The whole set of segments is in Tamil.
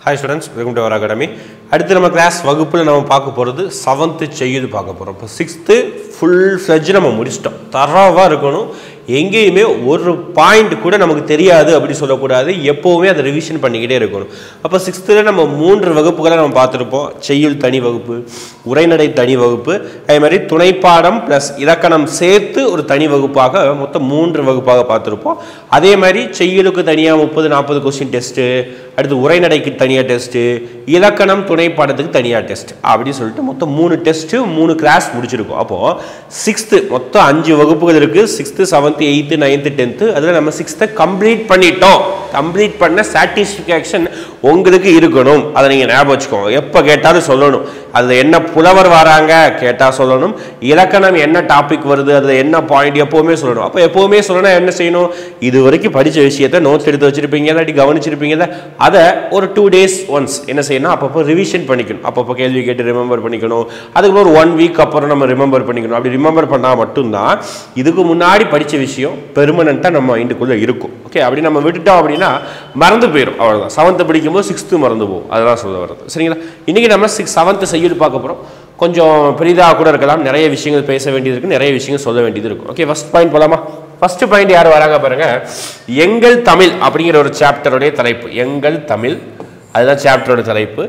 Hi students, welcome to our academy. அடுத்து நம்ம கிளாஸ் வகுப்புல நம்ம பார்க்க போறது 7th செய்யுள் பார்க்க போறோம். இப்போ 6th full fledged நம்ம முடிச்சிட்டோம். தரவா இருக்கணும். எங்கேயுமே ஒரு பாயிண்ட் கூட நமக்கு தெரியாது அப்படி சொல்லக்கூடாது. எப்பவுமே அதை ரிவிஷன் பண்ணிக்கிட்டே இருக்கணும். அப்போ 6thல நம்ம 3 வகுப்புகளை நம்ம பார்த்திருப்போம். செய்யுள் தனி வகுப்பு, உரைநடை தனி வகுப்பு, அதே மாதிரி துணைப்பாடம் பிளஸ் இலக்கணம் சேர்த்து ஒரு தனி வகுப்பாக மொத்தம் 3 வகுப்பாக பார்த்திருப்போம். அதே மாதிரி செய்யுளுக்கு தனியா 30-40 क्वेश्चन டெஸ்ட், அடுத்து உரைநடைக்கு தனியா டெஸ்ட், இலக்கணம் துணைப்பாடத்துக்கு தனியா டெஸ்ட் அப்படி சொல்லிட்டு மொத்தம் 3 டெஸ்ட் 3 கிளாஸ் முடிச்சிருக்கோம். அப்போ 6th மொத்தம் 5 வகுப்புகள் இருக்கு. 6th 7th 8th 9th 10th அதுல நம்ம 6th கம்ப்ளீட் பண்ணிட்டோம். கம்ப்ளீட் பண்ண சாட்டிஸ்ஃபேக்ஷன் உங்களுக்கு இருக்கணும். அதை நீங்க ஞாபகம் வச்சுக்கோங்க. எப்ப கேட்டாலும் சொல்லணும். அதுல என்ன புலவர் வராங்க கேட்டா சொல்லணும். இலக்கணம் என்ன டாபிக் வருது, அதுல என்ன பாயிண்ட் எப்பவுமே சொல்லணும். அப்ப எப்பவுமே சொல்லணும் என்ன செய்யணும், இது வரைக்கும் படிச்ச விஷயத்தை நோட்ஸ் எடுத்து வச்சிருப்பீங்க, இல்லாட்டி கவனிச்சிருப்பீங்க, அதை ஒரு 2 days ஒன்ஸ் என்ன செய்யணும், அப்பப்போ ரிவிஷன் பண்ணிக்கணும். அப்பப்போ கேள்வி கேட்டு ரிமெம்பர் பண்ணிக்கணும். அதுக்கு ஒரு 1 week அப்புறம் நம்ம ரிமெம்பர் பண்ணிக்கணும். அப்படி ரிமெம்பர் பண்ணா மட்டும்தான் இதுக்கு முன்னாடி படிச்ச விஷயம் பெர்மனண்டா நம்ம மைண்டுக்குள்ள இருக்கும். ஓகே, அப்படி நம்ம விட்டுட்டோம் அப்படின்னா மறந்து போயிடும். அவ்வளவுதான். 7th படிக்கும்போது 6th மறந்து போகும். அதெல்லாம் சொல்ல வர்றது. சரிங்களா? இன்னைக்கு நம்ம 7th செய்யுள் பார்க்க போறோம். கொஞ்சம் பெரிதாக கூட இருக்கலாம். நிறைய விஷயங்கள் பேச வேண்டியது இருக்கு, நிறைய விஷயங்கள் சொல்ல வேண்டியது இருக்கும். ஓகே, ஃபர்ஸ்ட் பாயிண்ட் போலாமா? ஃபர்ஸ்ட் பாயிண்ட் யார் வராங்க பாருங்க. எங்கள் தமிழ் அப்படிங்கிற ஒரு சாப்டருடைய தலைப்பு. எங்கள் தமிழ், அதுதான் சாப்டரோட தலைப்பு.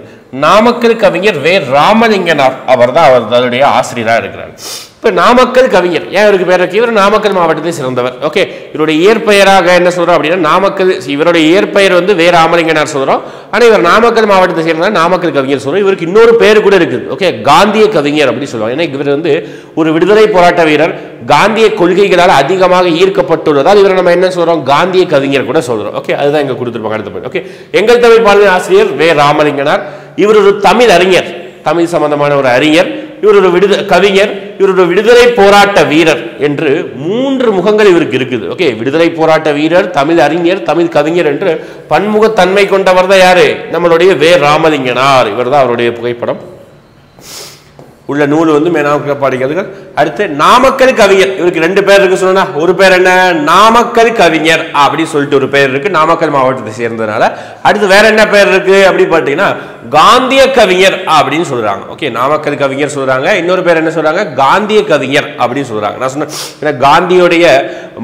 நாமக்கல் கவிஞர் வே ராமலிங்கனார் அவர் தான் அதனுடைய ஆசிரியராக இருக்கிறார். இப்போ நாமக்கல் கவிஞர் ஏன் இவருக்கு பேர் இருக்கு, இவர் நாமக்கல் மாவட்டத்தை சிறந்தவர். ஓகே, இவருடைய இயற்பெயராக என்ன சொல்றோம் அப்படின்னா நாமக்கல், இவருடைய இயற்பெயர் வந்து வே ராமலிங்கனார் சொல்றோம். ஆனால் இவர் நாமக்கல் மாவட்டத்தை சேர்ந்தவர், நாமக்கல் கவிஞர் சொல்றோம். இவருக்கு இன்னொரு பேர் கூட இருக்குது. ஓகே, காந்திய கவிஞர் அப்படின்னு சொல்லுவாங்க. ஏன்னா இவர் வந்து ஒரு விடுதலை போராட்ட வீரர், காந்திய கொள்கைகளால் அதிகமாக ஈர்க்கப்பட்டுள்ளதால் இவரை நம்ம என்ன சொல்றோம், காந்திய கவிஞர் கூட சொல்றோம். ஓகே, அதுதான் இங்க கொடுத்துருப்பாங்க. அடுத்த பாயிண்ட். ஓகே, எங்கள் தமிழ் பாடலின் ஆசிரியர் வே ராமலிங்கனார். இவர் ஒரு தமிழ் அறிஞர், தமிழ் சம்பந்தமான ஒரு அறிஞர். இவர் ஒரு கவிஞர், இவர் ஒரு விடுதலை போராட்ட வீரர் என்று 3 முகங்கள் இவருக்கு இருக்குது. ஓகே, விடுதலை போராட்ட வீரர், தமிழ் அறிஞர், தமிழ் கவிஞர் என்று பன்முகத்தன்மை கொண்டவர் தான் யாரு, நம்மளுடைய வே ராமலிங்கனார். இவர் தான் அவருடைய புகைப்படம் உள்ள நூல் வந்து மேனாமக்கல் பாடிகள். அடுத்து நாமக்கல் கவிஞர், இவருக்கு 2 பேர் இருக்கு சொன்னா. ஒரு பேர் என்ன, நாமக்கல் கவிஞர் அப்படி சொல்லிட்டு ஒரு பேர் இருக்கு, நாமக்கல் மாவட்டத்தை சேர்ந்ததுனால. அடுத்து வேற என்ன பேர் இருக்கு அப்படி பார்த்தீங்கன்னா காந்திய கவிஞர் அப்படின்னு சொல்றாங்க. ஓகே, நாமக்கல் கவிஞர் சொல்றாங்க, இன்னொரு பேர் என்ன சொல்றாங்க, காந்திய கவிஞர் அப்படின்னு சொல்றாங்க. நான் சொன்னேன் காந்தியோடைய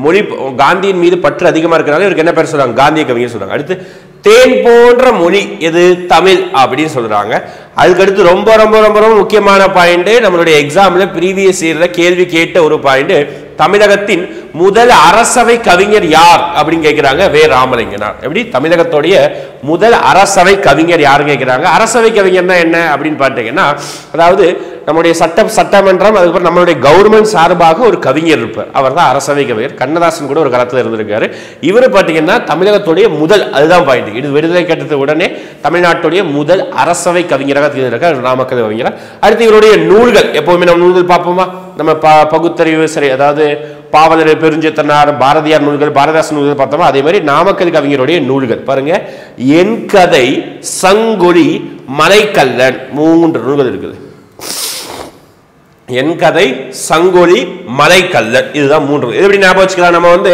மொழி, காந்தியின் மீது பற்று அதிகமா இருக்கிறனால இவருக்கு என்ன பேர் சொல்றாங்க, காந்திய கவிஞர் சொல்றாங்க. அடுத்து தேன் போன்ற மொழி எது, தமிழ் அப்படின்னு சொல்றாங்க. அதுக்கடுத்து ரொம்ப ரொம்ப ரொம்ப ரொம்ப முக்கியமான பாயிண்ட், நம்மளுடைய எக்ஸாம்ல ப்ரீவியஸ் இயர்ல கேள்வி கேட்ட ஒரு பாயிண்ட், தமிழகத்தின் முதல் அரசவை கவிஞர் யார் அப்படின்னு கேட்கிறாங்க, வே ராமலிங்கனார். எப்படி தமிழகத்துடைய முதல் அரசவை கவிஞர் யாருன்னு கேட்கிறாங்க. அரசவை கவிஞர்னா என்ன அப்படின்னு பார்த்தீங்கன்னா, அதாவது நம்முடைய சட்டமன்றம், அதுக்கப்புறம் நம்மளுடைய கவர்மெண்ட் சார்பாக ஒரு கவிஞர் இருப்பார், அவர் தான் அரசவை கவிஞர். கண்ணதாசன் கூட ஒரு காலத்தில் இருந்திருக்காரு. இவர் பார்த்தீங்கன்னா தமிழகத்துடைய முதல், அதுதான் பாயிண்ட், இது விடுதலை கட்டத்து உடனே தமிழ்நாட்டுடைய முதல் அரசவை கவிஞராக தேர்ந்தெடுக்கிறார் நாமக்கல் கவிஞர். அடுத்து இவருடைய நூல்கள், எப்பவுமே நம்ம நூல்கள் பார்ப்போமா, நம்ம பகுத்தறிவு சரி, அதாவது பாவலர், பெருஞ்சேத்தனார், பாரதியார் நூல்கள், பாரதிதாசன் நூல்கள் பார்த்தோமா, அதே மாதிரி நாமக்கல் கவிஞருடைய நூல்கள் பாருங்க. என் கதை, சங்கொலி, மலைக்கல்லன் 3 நூல்கள் இருக்குது. என் கதை, சங்கொலி, மலைக்கல்லன், இதுதான் 3. இது எப்படி ஞாபகம் வச்சுக்கலாம், நம்ம வந்து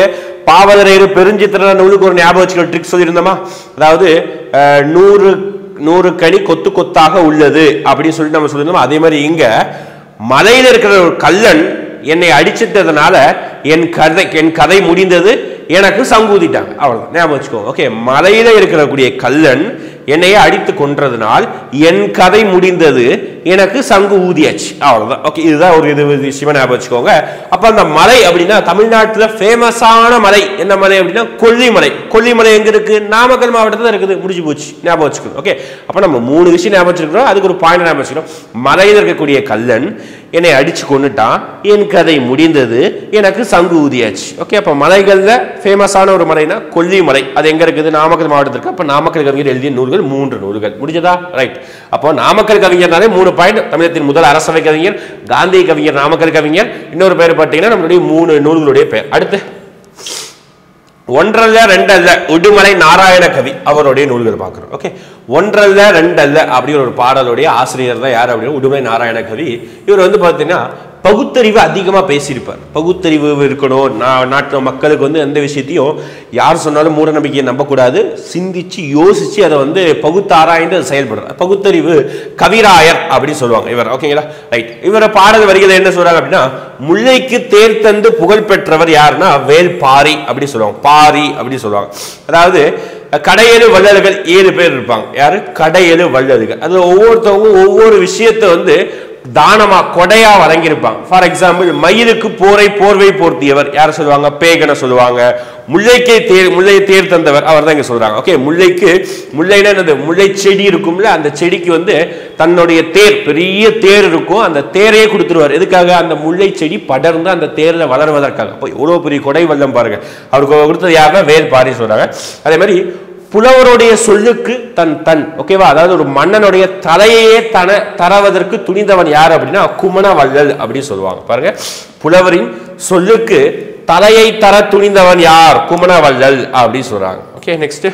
பாவலரேறு பெருஞ்சித்திரனார் நூலுக்கு ஒரு ஞாபகம் வச்சுக்கிற ட்ரிக் சொல்லியிருந்தோமா, அதாவது 100 கனி கொத்து கொத்தாக உள்ளது அப்படின்னு சொல்லிட்டு நம்ம சொல்லியிருந்தோம். அதே மாதிரி இங்க மலையில இருக்கிற ஒரு கல்லன் என்னை அடிச்சிட்டதுனால என் கதை முடிந்தது, எனக்கு சங்கூதிட்டாங்க, அவ்வளவுதான் ஞாபகம் வச்சுக்கோங்க. ஓகே, மலையில இருக்கக்கூடிய கல்லன் என்னைய அடித்து கொன்றதுனால் என் கதை முடிந்தது, எனக்கு சங்கு ஊதியாச்சு, அவ்வளவுதான். ஓகே, இதுதான் ஒரு இது விஷயமா ஞாபகம் வச்சுக்கோங்க. அப்ப அந்த மலை அப்படின்னா தமிழ்நாட்டுல ஃபேமஸான மலை என்ன மலை அப்படின்னா கொல்லிமலை. கொல்லிமலை எங்க இருக்கு, நாமக்கல் மாவட்டத்தில் இருக்குது, முடிஞ்சு போச்சு, ஞாபகம் வச்சுக்கணும். ஓகே, அப்ப நம்ம 3 விஷயம் ஞாபகம் வச்சுக்கிறோம். அதுக்கு ஒரு பாயிண்ட் ஞாபகம் வச்சுக்கிறோம். மலையில் இருக்கக்கூடிய கல்லன் என்னை அடிச்சு கொண்டுட்டான், என் கதை முடிந்தது, எனக்கு சங்கு ஊதியாச்சு. ஓகே, அப்ப மலைகள்ல ஃபேமஸான ஒரு மலைனா கொல்லிமலை. அது எங்க இருக்குது, நாமக்கல் மாவட்டத்திற்கு. அப்ப நாமக்கல் கவிஞர் எழுதிய நூல்கள் 3 நூல்கள். முடிஞ்சதா? ரைட். அப்போ நாமக்கல் கவிஞர்னாலே 3 பாயிண்ட். தமிழகத்தின் முதல் அரசவை கவிஞர், காந்திய கவிஞர், நாமக்கல் கவிஞர். இன்னொரு பேர் பார்த்தீங்கன்னா நம்மளுடைய 3 நூல்களுடைய பேர். அடுத்து ஒன்றல்ல ரெண்டல்ல உடுமலை நாராயண கவி, அவருடைய நூல்கள் பார்க்கிறோம். ஓகே, ஒன்றல்ல ரெண்டல்ல அப்படிங்கிற ஒரு பாடலுடைய ஆசிரியர் தான் யார் அப்படின்னா உடுமலை நாராயண கவி. இவர் வந்து பார்த்தீங்கன்னா பகுத்தறிவு அதிகமாக பேசியிருப்பார். பகுத்தறிவு இருக்கணும், நாட்டு மக்களுக்கு வந்து எந்த விஷயத்தையும் யார் சொன்னாலும் மூட நம்பிக்கையை நம்பக்கூடாது, சிந்திச்சு யோசிச்சு அதை வந்து பகுத்தாராய்ந்து அது செயல்படுறார். பகுத்தறிவு கவிராயர் அப்படின்னு சொல்லுவாங்க இவர். ஓகேங்களா, ரைட். இவரை பாடல் வரிகளை என்ன சொல்றாங்க அப்படின்னா, முல்லைக்கு தேர் தந்து புகழ் பெற்றவர் யாருன்னா வேல் பாரி அப்படி சொல்லுவாங்க. பாரி அப்படி சொல்லுவாங்க. அதாவது கடையெழு வள்ளல்கள் 7 பேர் இருப்பாங்க. யாரு? கடையெழு வள்ளல்கள். அது ஒவ்வொருத்தவங்க ஒவ்வொரு விஷயத்தை வந்து தானமா கொடையா வழங்கியிருப்பாங்க. ஃபார் எக்ஸாம்பிள், மயிலுக்கு போர்வை போர்த்தியவர் யார் சொல்லுவாங்க? பேகனை சொல்லுவாங்க. முல்லையை தேர் தந்தவர் அவர் தான் இங்க சொல்றாங்க. ஓகே, முல்லைனா என்னது? முல்லை செடி இருக்கும்ல, அந்த செடிக்கு வந்து தன்னுடைய தேர், பெரிய தேர் இருக்கும், அந்த தேரையே கொடுத்துருவார். எதுக்காக? அந்த முல்லை செடி படர்ந்து அந்த தேர்ல வளருவதற்காக. இவ்வளவு பெரிய கொடை வல்லம் பாருங்க. அவருக்கு கொடுத்தது யாருன்னா வேல் பாரி சொல்றாங்க. அதே மாதிரி புலவருடைய சொல்லுக்கு தன் ஓகேவா, அதாவது ஒரு மன்னனுடைய தலையையே தரவதற்கு துணிந்தவன் யார் அப்படின்னா குமண வள்ளல் அப்படின்னு சொல்லுவாங்க. பாருங்க, புலவரின் சொல்லுக்கு தலையை தர துணிந்தவன் யார்? குமண வள்ளல் அப்படின்னு சொல்றாங்க. Okay, next.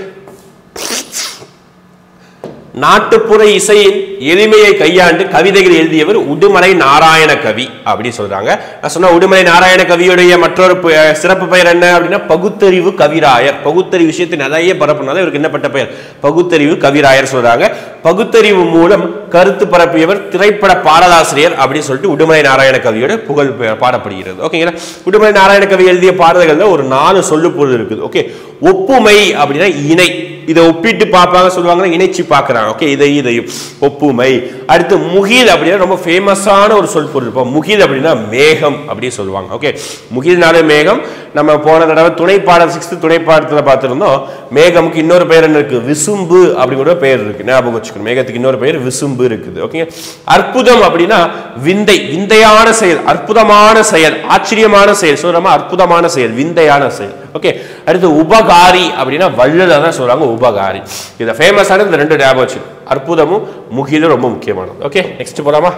நாட்டுப்புற இசையின் எளிமையை கையாண்டு கவிதைகள் எழுதியவர் உடுமலை நாராயண கவி அப்படி சொல்றாங்க. நான் சொன்ன உடுமலை நாராயண கவியுடைய மற்றொரு சிறப்பு பெயர் என்ன அப்படின்னா பகுத்தறிவு கவிராயர். பகுத்தறிவு விஷயத்தை நிறைய பரப்புனால இவருக்கு என்னப்பட்ட பெயர்? பகுத்தறிவு கவிராயர் சொல்றாங்க. பகுத்தறிவு மூலம் கருத்து பரப்பியவர் திரைப்பட பாடலாசிரியர் அப்படின்னு சொல்லிட்டு உடுமலை நாராயண கவியோட புகழ் பாடப்படுகிறது. ஓகேங்களா, உடுமலை நாராயண கவி எழுதிய பாடல்கள்ல ஒரு 4 சொல்லுப்பொருள் இருக்குது. ஓகே, ஒப்புமை அப்படின்னா இணை, இதை ஒப்பிட்டு பார்ப்பாங்க சொல்லுவாங்க, இணைச்சு பார்க்கறாங்க. ஓகே, இதையும் ஒப்புமை. அடுத்து முகில் அப்படின்னா ரொம்ப ஃபேமஸான ஒரு சொல் பொருள். இப்போ முகில் அப்படின்னா மேகம் அப்படின்னு சொல்லுவாங்க. ஓகே, முகில்னாலே மேகம். நம்ம போன தடவை துணைப்பாடல் 6th துணைப்பாடத்தில் பார்த்துருந்தோம். மேகமுக்கு இன்னொரு பெயர் என்ன இருக்கு? விசும்பு அப்படிங்கிற பெயர் இருக்கு, ஞாபகம் வச்சுக்கணும். மேகத்துக்கு இன்னொரு பெயர் விசும்பு இருக்குது. ஓகே, அற்புதம் அப்படின்னா விந்தையான செயல், அற்புதமான செயல், ஆச்சரியமான செயல். சொல்றோமா, அற்புதமான செயல், விந்தையான செயல். ஓகே, அடுத்து உபகாரி அப்படின்னா வள்ளல் தான் சொல்றாங்க உபகாரி. இது ஃபேமஸான இந்த 2 ஞாபகம் வச்சு. அற்புதமும் முகிலும் ரொம்ப முக்கியமானது. ஓகே, நெக்ஸ்ட் போலாமா?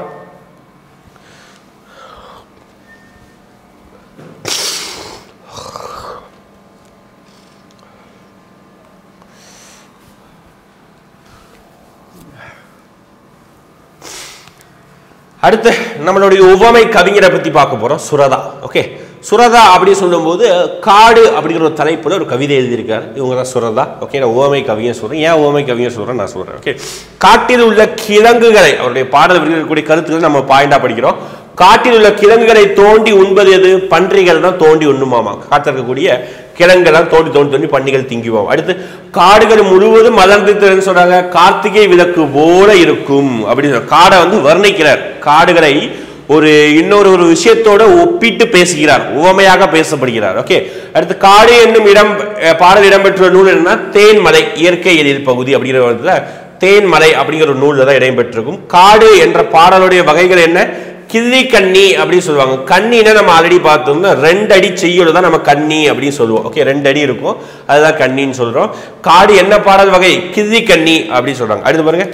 அடுத்து நம்மளுடைய உவமை கவிஞரை பத்தி பார்க்க போறோம். சுரதா. ஓகே, சுரதா அப்படி சொல்லும்போது காடு அப்படிங்கிற ஒரு தலைப்புல ஒரு கவிதை எழுதியிருக்காரு. இவங்க தான் சுரதா. ஓகே, நான் உவமை கவிஞர் சொல்றேன். ஏன் உவமை கவிஞர் சொல்றேன் நான் சொல்றேன். ஓகே, காட்டில் உள்ள கிழங்குகளை, அவருடைய பாடல் இருக்கக்கூடிய கருத்துக்களை நம்ம பாயிண்டா படிக்கிறோம். காட்டில் உள்ள கிழங்குகளை தோண்டி உண்பது எது? பன்றிகள் தான் தோண்டி உண்ணுமாமா. காட்டில் இருக்கக்கூடிய கிழங்குகள் தோண்டி பன்றிகள் திங்குவோம். அடுத்து காடுகள் முழுவதும் மலர்ந்து சொல்றாங்க, கார்த்திகை விளக்கு போல இருக்கும் அப்படின்னு காடை வந்து வர்ணிக்கிறார். காடுகளை இன்னொரு விஷயத்தோட ஒப்பிட்டு பேசுகிறார், உவமையாக பேசப்படுகிறார். ஓகே, அடுத்து காடு என்னும் பாடல் இடம்பெற்ற நூல் என்னன்னா தேன்மலை இயற்கை எழில் பகுதி அப்படிங்கிற தேன்மலை அப்படிங்கிற ஒரு நூல்ல தான் இடம்பெற்றிருக்கும். காடு என்ற பாடலுடைய வகைகள் என்ன? கிள்ளி கண்ணி அப்படின்னு சொல்லுவாங்க. கண்ணினா நம்ம ஆல்ரெடி பார்த்தோம்னா 2 அடி செய்யுள் தான் நம்ம கண்ணி அப்படின்னு சொல்லுவோம். ஓகே, 2 அடி இருக்கும், அதுதான் கண்ணின்னு சொல்றோம். காடு என்ன பாடல் வகை? கிள்ளி கண்ணி அப்படின்னு சொல்றாங்க. அடுத்து பாருங்க,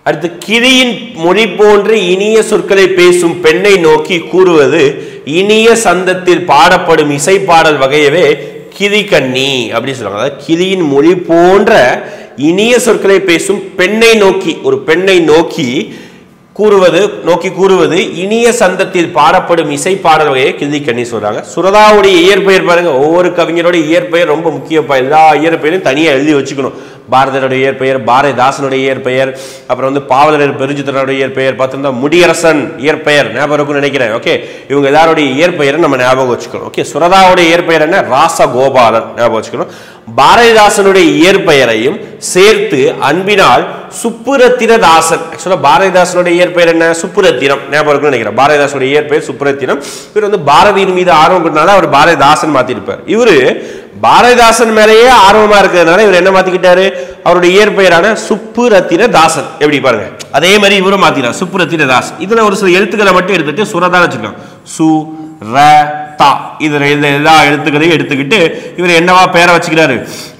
அடுத்து கிளியின் மொழி போன்று இனிய சொற்களை பேசும் பெண்ணை நோக்கி கூறுவது இனிய சந்தத்தில் பாடப்படும் இசை பாடல் வகையவே கிளி கண்ணி அப்படின்னு சொல்றாங்க. அதாவது கிளியின் மொழி போன்ற இனிய சொற்களை பேசும் பெண்ணை நோக்கி, ஒரு பெண்ணை நோக்கி கூறுவது இனிய சந்தத்தில் பாடப்படும் இசை பாடல் வகையை கிள்ளி கண்ணி சொல்றாங்க. சுரதாவுடைய இயற்பெயர் பாருங்க, ஒவ்வொரு கவிஞரோட இயற்பெயர் ரொம்ப முக்கியப்பா. எல்லா இயற்பெயரும் தனியா எழுதி வச்சுக்கணும். பாரதியோட இயற்பெயர், பாரதிதாசனுடைய இயற்பெயர், அப்புறம் வந்து பாவலர் பெருஞ்சித்திரனுடைய இயற்பெயர், பார்த்தோம்னா முடியரசன் இயற்பெயர் ஞாபகம் இருக்குன்னு நினைக்கிறேன். ஓகே, இவங்க எல்லாருடைய இயற்பெயரை நம்ம ஞாபகம் வச்சுக்கணும். ஓகே, சுரதாவுடைய இயற்பெயர் என்ன? ராசகோபாலன் ஞாபகம் வச்சுக்கணும். பாரதிதாசனுடைய இயற்பெயரையும் சேர்த்து அன்பினால் சுப்புரத்தினதாசன். ஆக்சுவலா பாரதிதாசனுடைய இயற்பெயர் என்ன? சுப்புரத்தினம் ஞாபகம் இருக்குன்னு நினைக்கிறேன். பாரதிதாசனுடைய இயற்பெயர் சுப்புரத்தினம். இவர் வந்து பாரதியின் மீது ஆர்வம் கொண்டனால அவர் பாரதிதாசன் மாத்திருப்பார். இவரு பாரதிதாசன் மேலேயே ஆர்வமா இருக்கிறதுனால இவர் என்ன மாத்திக்கிட்டாரு? அவருடைய இயற்பெயரான சுப்புரத்தின தாசன். எப்படி பாருங்க, அதே மாதிரி இவரும் மாத்தினார் சுப்புரத்தின தாசன். இதுல ஒரு சில எழுத்துக்களை மட்டும் எடுத்துட்டு சுரதா வச்சிருக்காங்க. சு ர தா இதுல எல்லா எழுத்துக்களையும் எடுத்துக்கிட்டு இவர் என்னவா பேரை வச்சுக்கிறாரு,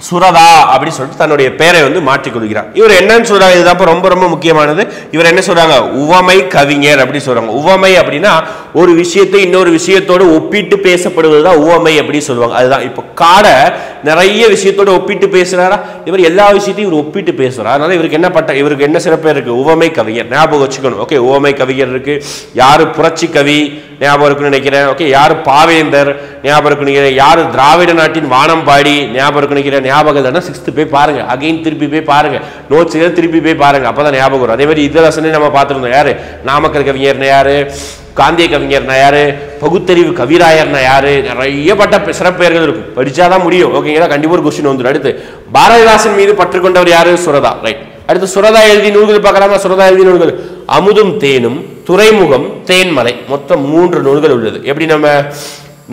சுரதா அப்படின்னு சொல்லிட்டு தன்னுடைய பேரை வந்து மாற்றிக்கொள்கிறார். இவர் என்னன்னு சொல்றாங்க, இதுதான் ரொம்ப ரொம்ப முக்கியமானது. இவர் என்ன சொல்றாங்க, உவமை கவிஞர் அப்படி சொல்றாங்க. உவமை அப்படின்னா ஒரு விஷயத்தை இன்னொரு விஷயத்தோடு ஒப்பிட்டு பேசப்படுவதுதான் உவமை அப்படி சொல்லுவாங்க. அதுதான் இப்போ காடை நிறைய விஷயத்தோடு ஒப்பிட்டு பேசுறாரா, இவர் எல்லா விஷயத்தையும் இவர் ஒப்பிட்டு பேசுறாரு. அதனால இவருக்கு என்ன சிறப்பு இருக்கு, உவமை கவிஞர். ஞாபகம் வச்சுக்கணும். ஓகே, உவமை கவிஞர் இருக்கு. யாரு புரட்சி கவி ஞாபகம் இருக்குன்னு நினைக்கிறேன். ஓகே, யாரு பாவேந்தர் ஞாபகம் இருக்குன்னு நினைக்கிறேன். யாரு திராவிட நாட்டின் வானம்பாடி ஞாபகம் இருக்குன்னு நினைக்கிறேன். ஞாபகம் இல்லைன்னா 6th போய் பாருங்க, அகைன் திருப்பி போய் பாருங்க, நோட்ஸ் திருப்பி போய் பாருங்க, அப்பதான் ஞாபகம் வரும். அதே மாதிரி இதரசனே நம்ம பார்த்துருந்தோம். யாரு நாமக்கல் கவிஞர்னா யாரு, காந்திய கவிஞர்னா யாரு, பகுத்தறிவு கவிராயர்னா யாரு, நிறைய பட்ட சிறப்பெயர்கள் இருக்கும், படிச்சாதான் முடியும். ஓகேங்களா, கண்டிப்பா ஒரு கொஸ்டின் வந்துடும். அடுத்து பாரதிதாசன் மீது பற்று கொண்டவர் யாரு, சுரதா. ரைட். அடுத்து சுரதா எழுதிய நூல்கள் பார்க்கலாமா. சுரதா எழுதிய நூல்கள் அமுதும் தேனும், துறைமுகம், தேன்மலை, மொத்தம் 3 நூல்கள் உள்ளது. எப்படி நம்ம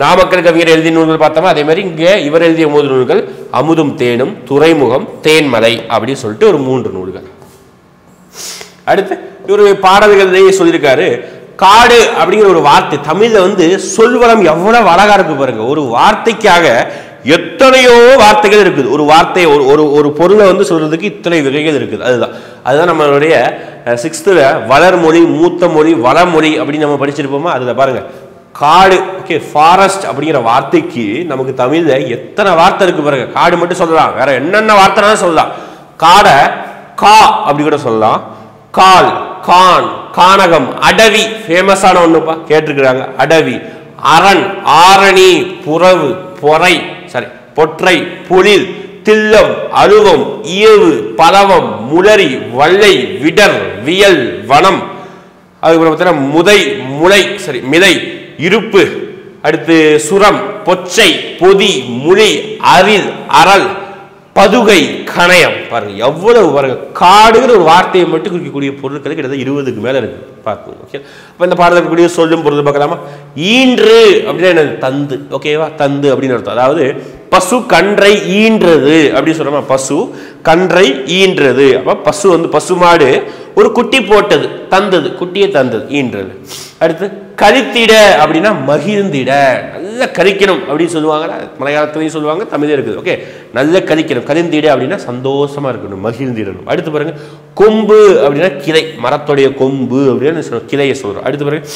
நாமக்கல் கவிஞர் எழுதிய நூல்கள் பார்த்தோமா, அதே மாதிரி இங்க இவர் எழுதிய 3 நூல்கள் அமுதும் தேனும், துறைமுகம், தேன்மலை அப்படின்னு சொல்லிட்டு ஒரு 3 நூல்கள். அடுத்து இவர் பாடல்கள் சொல்லியிருக்காரு. காடு அப்படிங்கிற ஒரு வார்த்தை தமிழ்ல வந்து சொல்வளம் எவ்வளவு அழகா இருக்கு பாருங்க. ஒரு வார்த்தைக்காக எத்தனையோ வார்த்தைகள் இருக்குது. ஒரு வார்த்தை ஒரு பொருளை வந்து சொல்றதுக்கு இத்தனை வகைகள் இருக்குது. அதுதான் நம்மளுடைய 6th வளர்மொழி, மூத்த மொழி, வளமொழி அப்படின்னு நம்ம படிச்சிருப்போமா. அதுல பாருங்க காடு, ஓகே, ஃபாரஸ்ட் அப்படிங்கிற வார்த்தைக்கு நமக்கு தமிழ்ல எத்தனை வார்த்தை இருக்கு பாருங்க. காடு மட்டும் சொல்லலாம், வேற என்னென்ன வார்த்தைனாலும் சொல்லலாம். காடை கா அப்படி கூட சொல்லலாம். கால், கான், கானகம், அடவி ஃபேமஸான ஒண்ணுப்பா, கேட்டிருக்கிறாங்க. அடவி, அரண், ஆரணி, புறவு, பொறை, சாரி பொற்றை, பொழில், தில்லம், அருவம், இயவு, பலவம், முளரி, வள்ளை, விடர், வியல், வனம், அதுக்கப்புறம் பார்த்தீங்கன்னா முதை, முளை, சரி மிலை, இருப்பு, அடுத்து சுரம், பொச்சை, பொதி, முளி, அரில், அரல், பதுகை, கணையம். பாருங்க எவ்வளவு பாருங்க. காடுங்கிற ஒரு வார்த்தையை மட்டும் குறிக்கக்கூடிய பொருட்கள் கிட்டத்தட்ட 20க்கு மேல இருக்கு. பார்க்கணும். ஓகே, அப்ப இந்த பாடலுக்கு கூடிய சொல்லும் பொருள் பார்க்கலாமா. ஈன்று அப்படின்னா என்னது, தந்து. ஓகேவா, தந்து அப்படின்னு அர்த்தம். அதாவது பசு கன்றை ஈன்றது அப்படின்னு சொல்றோமா. பசு கன்றை ஈன்றது. அப்ப பசு வந்து பசுமாடு ஒரு குட்டி போட்டது, தந்தது, குட்டியை தந்தது, ஈன்றது. அடுத்து கரித்திட அப்படின்னா மகிழ்ந்திட, நல்ல கரிக்கணும் அப்படின்னு சொல்லுவாங்க. மலையாளத்திலையும் சொல்லுவாங்க, தமிழே இருக்குது. ஓகே, நல்ல கரிக்கணும். கரிந்திட அப்படின்னா சந்தோஷமா இருக்கணும், மகிழ்ந்திடணும். அடுத்து பாருங்க கொம்பு அப்படின்னா கிளை, மரத்துடைய கொம்பு அப்படின்னு கிளையை சொல்றோம். அடுத்து பாருங்க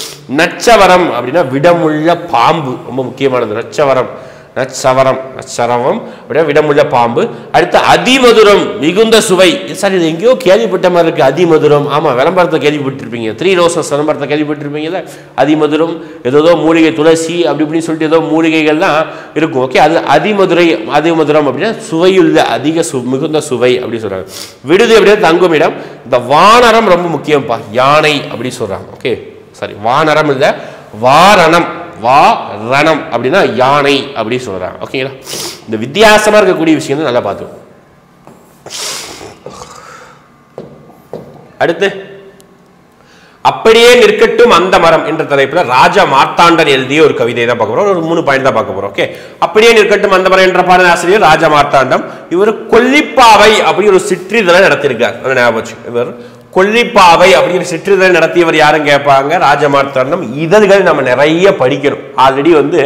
நச்சவரம் அப்படின்னா விடமுள்ள பாம்பு, ரொம்ப முக்கியமானது. நச்சவரம், நச்சவரம், நச்சரவம் அப்படின்னா விடமுள்ள பாம்பு. அடுத்து அதிமதுரம், மிகுந்த சுவை. சார் இது எங்கேயோ கேள்விப்பட்ட மாதிரி இருக்கு. அதிமதுரம், ஆமா, விளம்பரத்தை கேள்விப்பட்டிருப்பீங்க. 3 ரோசஸ் விளம்பரத்தை கேள்விப்பட்டிருப்பீங்கல்ல. அதிமதுரம், ஏதோ மூலிகை, துளசி அப்படி இப்படின்னு சொல்லிட்டு ஏதோ மூலிகைகள்லாம் இருக்கும். ஓகே, அது அதிமதுரம் அப்படின்னா சுவையுள்ள, அதிக மிகுந்த சுவை அப்படி சொல்றாங்க. விடுதி அப்படின்னா தங்கும் இடம். இந்த வானரம் ரொம்ப முக்கியம்ப்பா, யானை அப்படி சொல்றாங்க. ஓகே, சாரி வானரம் இல்ல, வாரணம், வாரணம் அப்படின்னா யானை அப்படி சொல்றாங்க. ஓகேங்களா, இந்த வித்தியாசமா இருக்கக்கூடிய விஷயம் நல்லா பார்த்துக்கணும். அடுத்து அப்படியே நிற்கட்டும் அந்த மரம் என்ற தலைப்புல ராஜா மார்த்தாண்டன் எழுதிய ஒரு கவிதை தான் பார்க்க போறோம். ஒரு 3 பாயிண்ட் தான் பார்க்க போறோம். ஓகே, அப்படியே நிற்கட்டும் அந்த மரம் என்ற பாடல் ஆசிரியர் ராஜா மார்த்தாண்டம். இவர் கொல்லிப்பாவை அப்படி ஒரு சிற்றிதழை நடத்தியிருக்கார். ஞாபகம், இவர் கொல்லிப்பாவை அப்படிங்கிற சிற்றிதழ் நடத்தியவர் யாரும் கேட்பாங்க, ராஜமார்த்தாண்டம். இதழ்கள் நம்ம நிறைய படிக்கணும். ஆல்ரெடி வந்து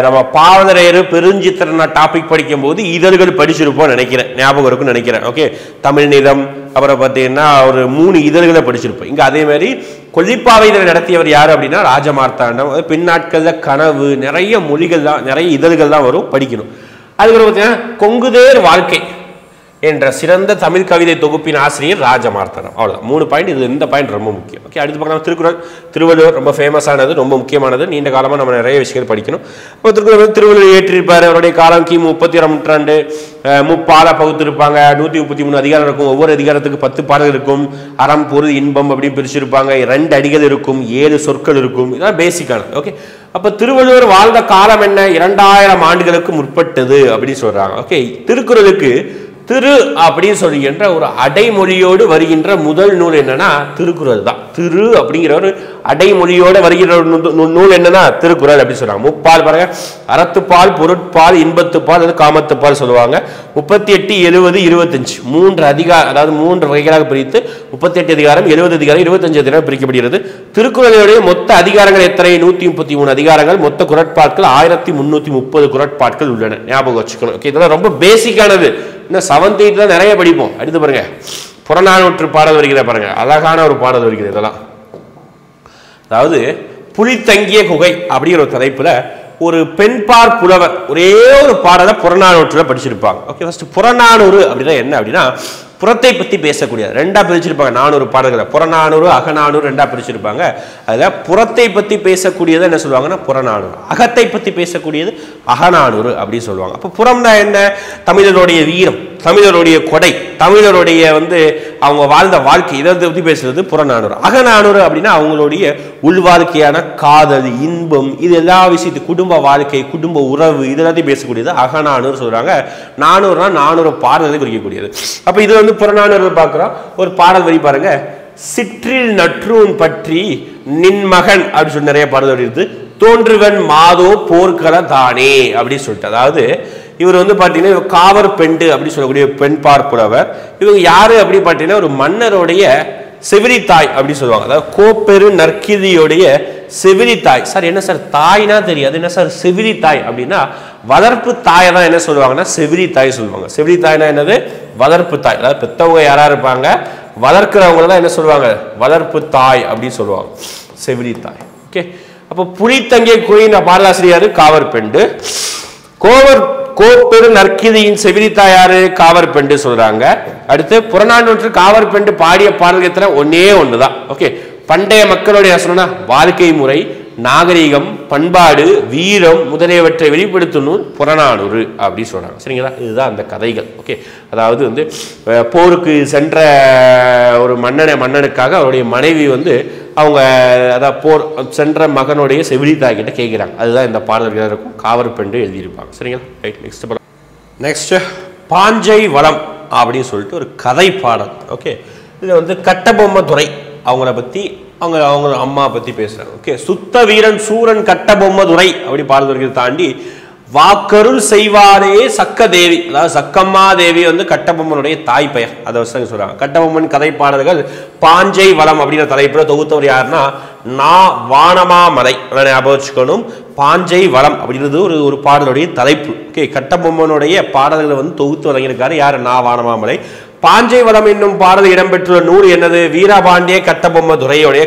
நம்ம பாவலரேறு பெருஞ்சித்திரனா டாபிக் படிக்கும் போது இதழ்கள் படிச்சிருப்போம் நினைக்கிறேன், ஞாபகம் இருக்குன்னு நினைக்கிறேன். ஓகே, தமிழ் நிலம், அப்புறம் பார்த்தீங்கன்னா ஒரு 3 இதழ்களை படிச்சிருப்போம். இங்க அதே மாதிரி கொல்லிப்பாவை இதழ் நடத்தியவர் யாரு அப்படின்னா ராஜமார்த்தாண்டம். பின்னாட்கள்ல கனவு, நிறைய மொழிகள் தான், நிறைய இதழ்கள் தான் வரும், படிக்கணும். அதுக்கப்புறம் பார்த்தீங்கன்னா கொங்குதேர் வாழ்க்கை என்ற சிறந்த தமிழ் கவிதை தொகுப்பின் ஆசிரியர் ராஜமார்த்தாண்டம். அவ்வளவுதான் 3 பாயிண்ட். இது இந்த பாயிண்ட் ரொம்ப முக்கியம். ஓகே, அடுத்து பார்க்கலாம் திருக்குறள். திருவள்ளுவர் ரொம்ப ஃபேமஸானது, ரொம்ப முக்கியமானது. நீண்ட காலமாக நம்ம நிறைய விஷயங்கள் படிக்கணும். இப்போ திருவள்ளுவர் ஏற்றிருப்பார். அவருடைய காலம் கிமு 31ஆம் நூற்றாண்டு. 3 பாலை பகுத்திருப்பாங்க. 133 அதிகாரம் இருக்கும். ஒவ்வொரு அதிகாரத்துக்கு 10 பாடல் இருக்கும். அறம், பொருள், இன்பம் அப்படின்னு பிரிச்சிருப்பாங்க. 2 அடிகள் இருக்கும், 7 சொற்கள் இருக்கும். இதெல்லாம் பேசிக்கானது. ஓகே, அப்ப திருவள்ளுவர் வாழ்ந்த காலம் என்ன, 2000 ஆண்டுகளுக்கு முற்பட்டது அப்படின்னு சொல்றாங்க. ஓகே, திருக்குறளுக்கு திரு அப்படின்னு சொல்லுகின்ற ஒரு அடைமொழியோடு வருகின்ற முதல் நூல் என்னன்னா திருக்குறள் தான். திரு அப்படிங்கிற ஒரு அடைமொழியோட வருகிற நூல் என்னன்னா திருக்குறள் அப்படின்னு சொல்றாங்க. முப்பால் பாருங்க, அறத்துப்பால், பொருட்பால், இன்பத்துப்பால், அது காமத்துப்பால் சொல்லுவாங்க. 38, 70, 25 3 அதிகாரம், அதாவது 3 வகைகளாக பிரித்து 38 அதிகாரம், 70 அதிகாரம், 25 அதிகாரம் பிரிக்கப்படுகிறது. திருக்குறளுடைய மொத்த அதிகாரங்கள் எத்தனை? 133 அதிகாரங்கள். மொத்த குறட்பாட்கள் 1330 குறட்பாட்கள் உள்ளன. ஞாபகம் வச்சுக்கணும். ஓகே, இதெல்லாம் ரொம்ப பேசிக்கானது. இன்னும் 7th 8th தான் நிறைய படிப்போம். அடுத்து பாருங்க, புறநானூற்று பாடல் வருகிற பாருங்க, அழகான ஒரு பாடல் வருகிறது. இதெல்லாம் அதாவது புலித்தங்கிய குகை அப்படிங்கிற ஒரு தலைப்புல ஒரு பெண்பார் புலவர் ஒரே ஒரு பாடலை புறநானூற்றுல படிச்சிருப்பாங்க. ஓகே, ஃபர்ஸ்ட் புறநானூறு அப்படின்னா என்ன அப்படின்னா புறத்தை பத்தி பேசக்கூடியது. ரெண்டா பிரிச்சிருப்பாங்க 400 பாடல்களை. புறநானூறு, அகநானூறு ரெண்டா பிரிச்சிருப்பாங்க. அதுல புறத்தை பத்தி பேசக்கூடியது என்ன சொல்லுவாங்கன்னா புறநானூறு, அகத்தை பத்தி பேசக்கூடியது அகநானூறு அப்படின்னு சொல்லுவாங்க. அப்போ புறம்னா என்ன? தமிழருடைய வீரம், தமிழருடைய கொடை, தமிழருடைய அவங்க வாழ்ந்த வாழ்க்கை, இதை பத்தி பேசுறது புறநானூறு. அகநானூறு அப்படின்னா அவங்களுடைய உள்வாழ்க்கையான காதல், இன்பம், இது எல்லா விஷயத்து, குடும்ப வாழ்க்கை, குடும்ப உறவு, இது எல்லாத்தையும் பேசக்கூடியது அகநானூறு சொல்றாங்க. 400 பாடல்களை குறிக்கக்கூடியது. அப்ப இது புறநானூறு பார்க்கிறோம். ஒரு பாடல் வரி பாருங்க, சிற்றில் நற்றூன் பற்றி நின் மகன் அப்படின்னு சொல்லி நிறைய பாடல் இருக்கு. தோன்றுவன் மாதோ போர்க்கள தானே அப்படின்னு சொல்லிட்டு, அதாவது இவர் பாத்தீங்கன்னா காவர் பெண்டு அப்படி சொல்லக்கூடிய பெண் பார்ப்புலவர். இவங்க யாரு அப்படி பாத்தீங்கன்னா ஒரு மன்னருடைய செவிலித்தாய் அப்படி சொல்லுவாங்க. அதாவது கோப்பெரு நற்கிதியோடைய செவிலித்தாய். சார் என்ன சார் தாய்னா தெரியாது, என்ன சார் செவிலித்தாய் அப்படின்னா வளர்ப்பு தாயை தான் என்ன சொல்லுவாங்கன்னா செவிலித்தாய் சொல்லுவாங்க. செவிலித்தாய்னா என்னது? வளர்ப்பு தாய். அதாவது பெத்தவங்க யாரா இருப்பாங்க, வளர்க்கிறவங்க தான் என்ன சொல்லுவாங்க வளர்ப்பு தாய் அப்படின்னு சொல்லுவாங்க, செவிலித்தாய். ஓகே, அப்போ புலித்தங்கிய குகையின் பாடலாசிரியர் காவர் பெண்டு. கோப்பெரு நற்கிதியின் செவிலித்தாயாரு காவர் பெண்டு சொல்றாங்க. அடுத்து புறநானூற்று காவர் பெண்டு பாடிய பாடல்கள் ஒன்னே ஒண்ணுதான். ஓகே, பண்டைய மக்களுடைய வாழ்க்கை முறை, நாகரிகம், பண்பாடு, வீரம் முதலியவற்றை வெளிப்படுத்தும் நூல் புறநானூறு அப்படி சொல்றாங்க. சரிங்களா? இதுதான் அந்த கதைகள். ஓகே, அதாவது போருக்கு சென்ற ஒரு மன்னனுக்காக அவருடைய மனைவி அவங்க அதாவது போர் சென்ற மகனுடைய செவிலித்தாய் கிட்ட கேட்கிறாங்க. அதுதான் இந்த பாடல்கள் இருக்கும். காவர் பெண்டு எழுதியிருப்பாங்க. சரிங்களா? ரைட், நெக்ஸ்ட் பாஞ்சை வளம் அப்படின்னு சொல்லிட்டு ஒரு கதை பாடல். ஓகே, இது கட்டபொம்மை துரை அவங்கள பத்தி, அவங்க அம்மா பத்தி பேசுறாங்க. ஓகே, சுத்த வீரன் சூரன் கட்டபொம்மை துரை அப்படி பாடல் தாண்டி வாக்கருள் செய்வாரே சக்க தேவி, அதாவது சக்கம்மா தேவி கட்டபொம்மனுடைய தாய் பெயர். அதை சொல்றாங்க. கட்டபொம்மன் கதை பாடல்கள் பாஞ்சை வளம் அப்படிங்கிற தலைப்புல தொகுத்தவர் யாருன்னா வானமாமலை. ஞாபகம் வச்சுக்கணும். பாஞ்சை வளம் அப்படிங்கிறது ஒரு பாடலுடைய தலைப்பு. ஓகே, கட்டபொம்மனுடைய பாடல்களை தொகுத்து வழங்கியிருக்காரு யாரு? வானமாமலை. பாஞ்சை வளம் என்னும் பாடல் இடம்பெற்றுள்ள நூல் என்னது? வீரபாண்டிய கட்டபொம்ம துரையுடைய